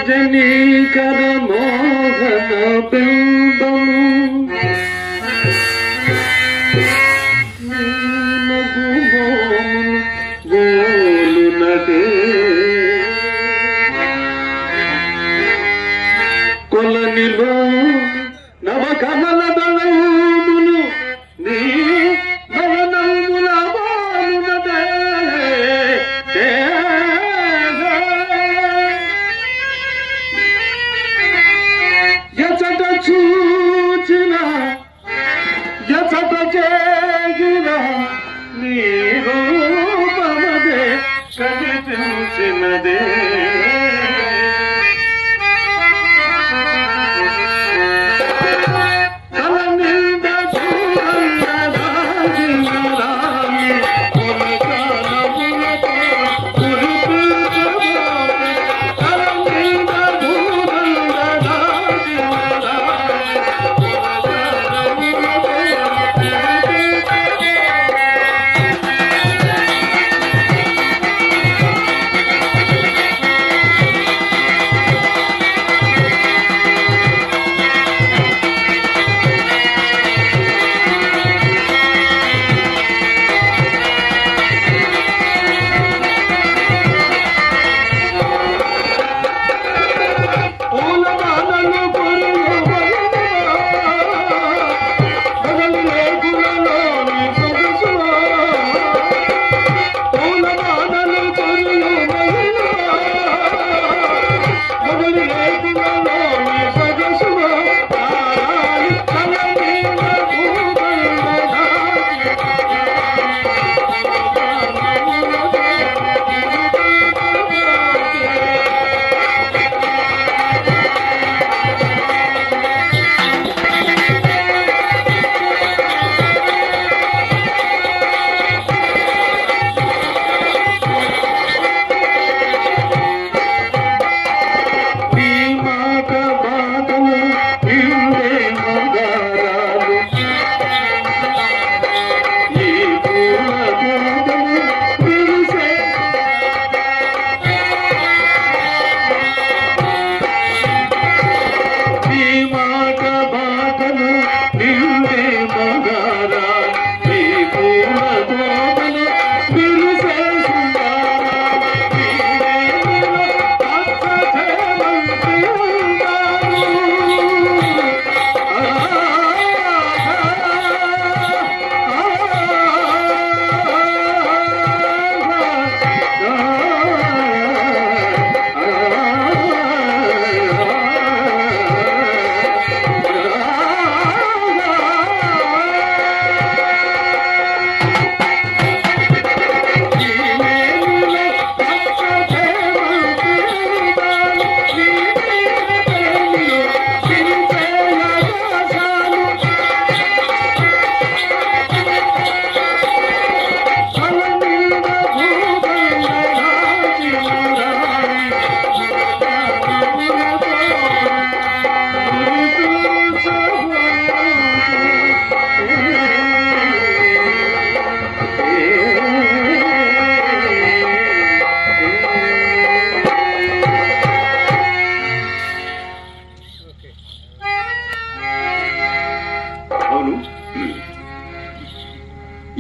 రజనీకర మోహన బింబము గోలునదే కొలనిలో నవకమల దళమును నీ నవనముల బాలునదే ఎచట చూచిన ఎచట చేగిన నీ రూపమదే కనిపించినదే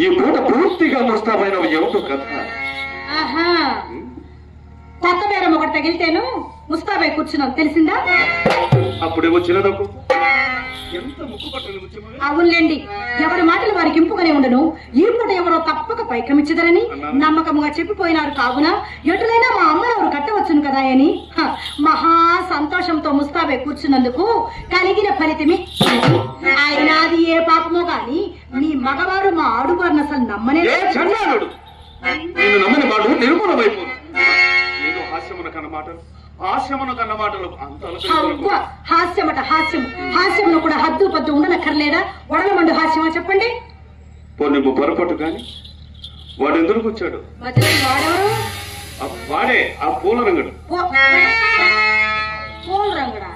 ఈ పూట పూర్తిగా ముస్తాబైన ఏమిటో కథ. కొత్త బేరం ఒకటి తగిలితేను ముస్తాబై కూర్చున్నాం తెలిసిందా? అప్పుడే వచ్చినదకు ఎంత ముక్కుపట్టలు. అవునులేండి, ఎవరి మాటలు వారికి ఇంపుగానే ఉండను. ఈ పూట ఎవరో తప్పక పైకమిచ్చదరని నమ్మకముగా చెప్పిపోయినారు. కావున ఎటులైనా మా అమ్మనవరు కట్టవచ్చును కదా అని మహా సంతోషంతో ముస్తాబై కూర్చున్నందుకు కలిగిన ఫలితమే. ఆయన అది ఏ పాపమో గాని నీ మగవారు మా ఆడువారిని అసలు నమ్మనే నమ్మని మాట నిరూపణమైపోదు. ఏదో హాస్యమున కన్న మాటలు హాస్యమున కన్న మాటలు హాస్యమట హాస్యం. హాస్యంలో కూడా హద్దు పద్దు ఉండనక్కర్లేదా? వడలమండు హాస్యమా చెప్పండి. నువ్వు పొరపాటు కాని వాడు ఎందుకు వచ్చాడు? వాడెవరు? వాడే ఆ పూల రంగడు. పూల రంగడా?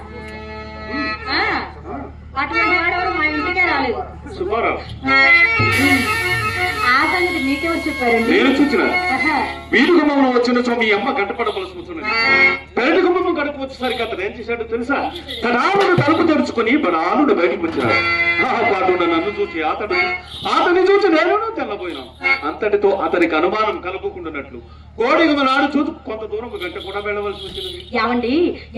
అటువంటి వాడెవరు మా ఇంటికే రాలేదు. సుబ్బారావు ఆ సంగతి నీకెవరు చెప్పారండి? నేను చూసిన వీధి గుమ్మంలో వచ్చిన మీ అమ్మ గంటపడవలసి కూర్చున్నది. పెరటి గుమ్మం గడప వచ్చేసరికి అతను ఏం చేశాడో తెలుసా? తనాలను తలుపు తెరుచుకుని బలాలుడు బయటకు వచ్చాడు. ఆ పాటున్న నన్ను చూసి అతన్ని చూసి నేను తెల్లబోయినాను. అంతటితో అతనికి అనుమానం కలుపుకుంటున్నట్లు కోడిగమలాడుచూ కొంత దూరం గంట కూడా వెళ్ళవలసి వచ్చింది. ఏమండి,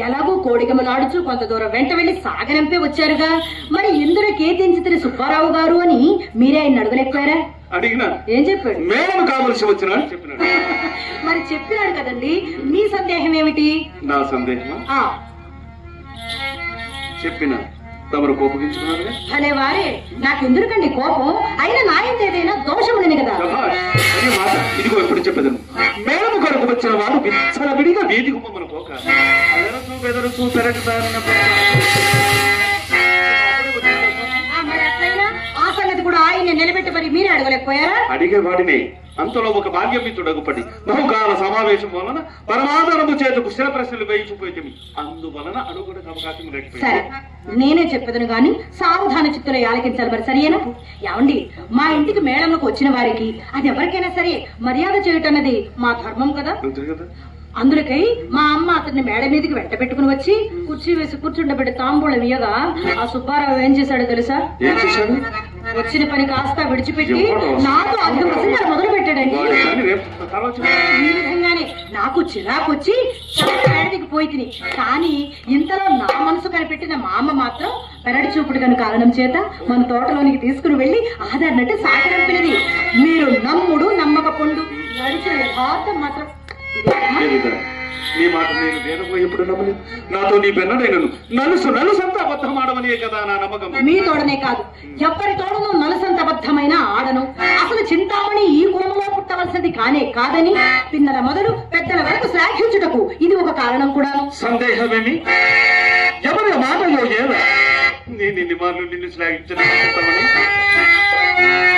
ఎలాగో కోడిగమలాడుచూ కొంత దూరం వెంట వెళ్లి సాగనంపే వచ్చారుగా, మరి ఇందులో కేతించితిరి సుబ్బారావు గారు అని మీరే ఆయన అడగలేకపోయారా? అడిగినా ఏం చెప్పాడు? మేడం కావలసి వచ్చినా అని చెప్పినాడు. మరి చెప్పినాడు కదండి, మీ సందేహం ఏమిటి? నా సందేహమా? చెప్పినా తమరు కోపగించుకున్నారుగా? అనే వారే, నాకెందుకండి కోపం? అయినా నాయంత ఏదైనా దోషం ఉండని కదా. అదే మాట. ఇదిగో ఎప్పుడు చెప్పేదను, మేడం కొరకు వచ్చిన వారు విచ్చలవిడిగా వీధి గుమ్మను పోక అదరసు బెదరసు పెరటి మరి అట్లయినా ఆ సంగతి కూడా ఆయన నిలబెట్టి మరి మీరే అడగలేకపోయారా? అడిగే వాడిని. అంతలో ఒక భాగ్యమిత్రుడగుపడి బహుకాల సమావేశం వలన పరమాధారము చేతకు స్థిర ప్రశ్నలు వేయించిపోయింది. అందువలన అడుగుడకు అవకాశం లేకపోయింది. సరే, నేనే చెప్పేదను గాని సావధాన చిత్తులో ఆలకించాలి. మరి సరేనా? ఏమండి, మా ఇంటికి మేడంలోకి వచ్చిన వారికి అది ఎవరికైనా సరే మర్యాద చేయటన్నది మా ధర్మం కదా. అందులకై మా అమ్మ అతన్ని మేడ మీదకి వెంట పెట్టుకుని వచ్చి కుర్చీ వేసి కూర్చుండబెట్టి తాంబూలం ఇయ్యగా ఆ సుబ్బారావు ఏం చేశాడో తెలుసా? వచ్చిన పని కాస్త విడిచిపెట్టి నాతో అధిక ప్రసంగాలు మొదలు పెట్టాడండి. ఈ విధంగానే నాకు చిరాకు వచ్చి మేడదికి పోయి తిని, కానీ ఇంతలో నా మనసు కనిపెట్టిన మా అమ్మ మాత్రం పెరటి చూపుడు కను కారణం చేత మన తోటలోనికి తీసుకుని వెళ్లి ఆధారినట్టు సాగరంపినది. మీరు నమ్ముడు నమ్మకపోండు, నడిచిన యథార్థం మాత్రం నీ మాట నేను వేదపోయేప్పుడు నమ్మలేదు. నాతో నీ బెన్నడైనను నలుసంత అబద్ధం ఆడమనియే కదా నా నమ్మకం. మీ తోడనే కాదు, ఎవరి తోడను నలుసంత అబద్ధమైన ఆడను. అసలు చింతామణి ఈ కులంలో పుట్టవలసింది కానే కాదని పిన్నల మొదలు పెద్దల వరకు శ్లాఘించుటకు ఇది ఒక కారణం కూడాను. సందేహమేమి? ఎవరి మాటలో ఏలా నేను ఎన్ని మార్లు నిన్ను శ్లాఘించమని?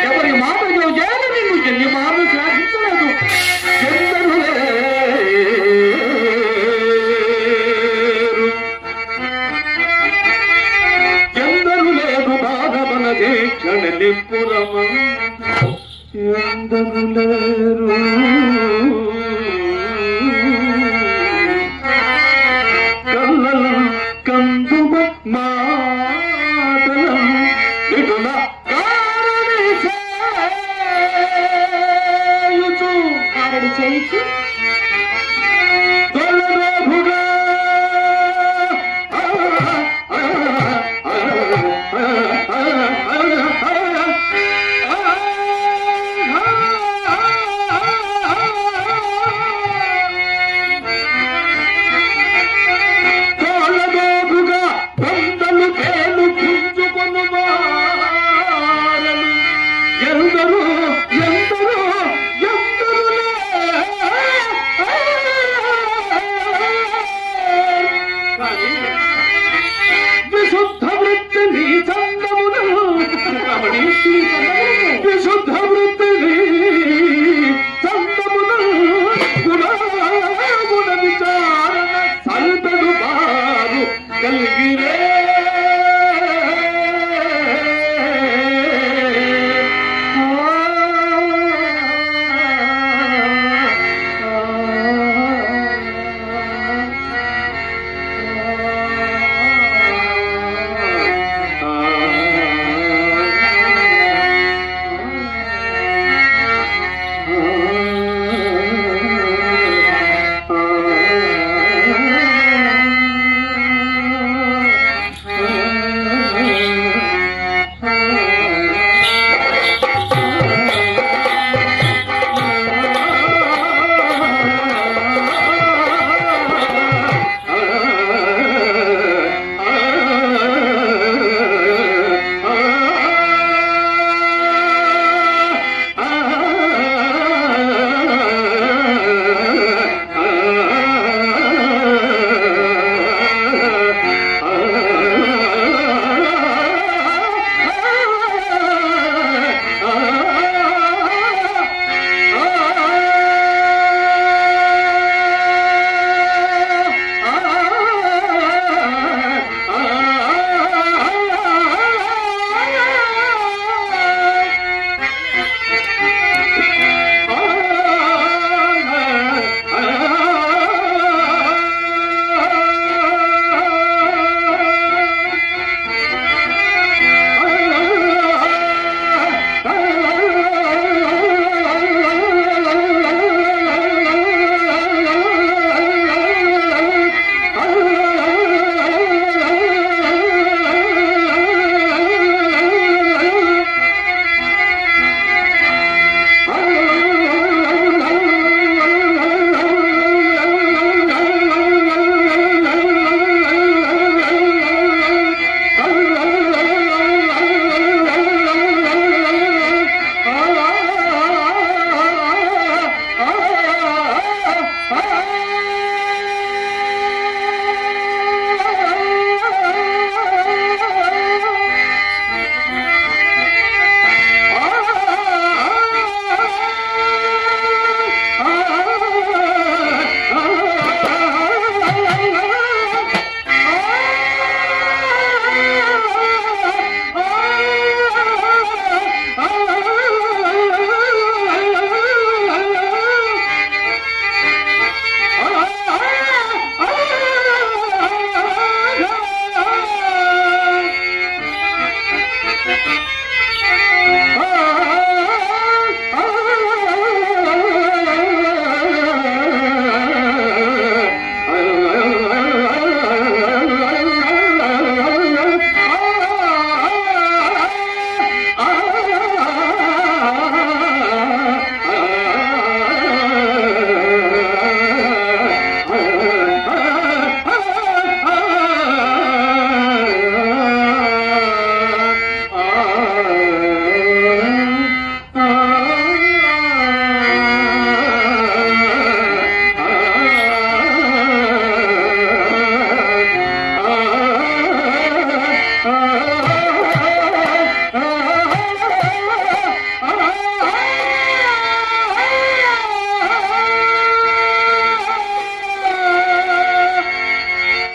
ఎవరి మాటలో ఏదో నిన్ను ఎన్ని మార్లు శ్లాఘించలేదు.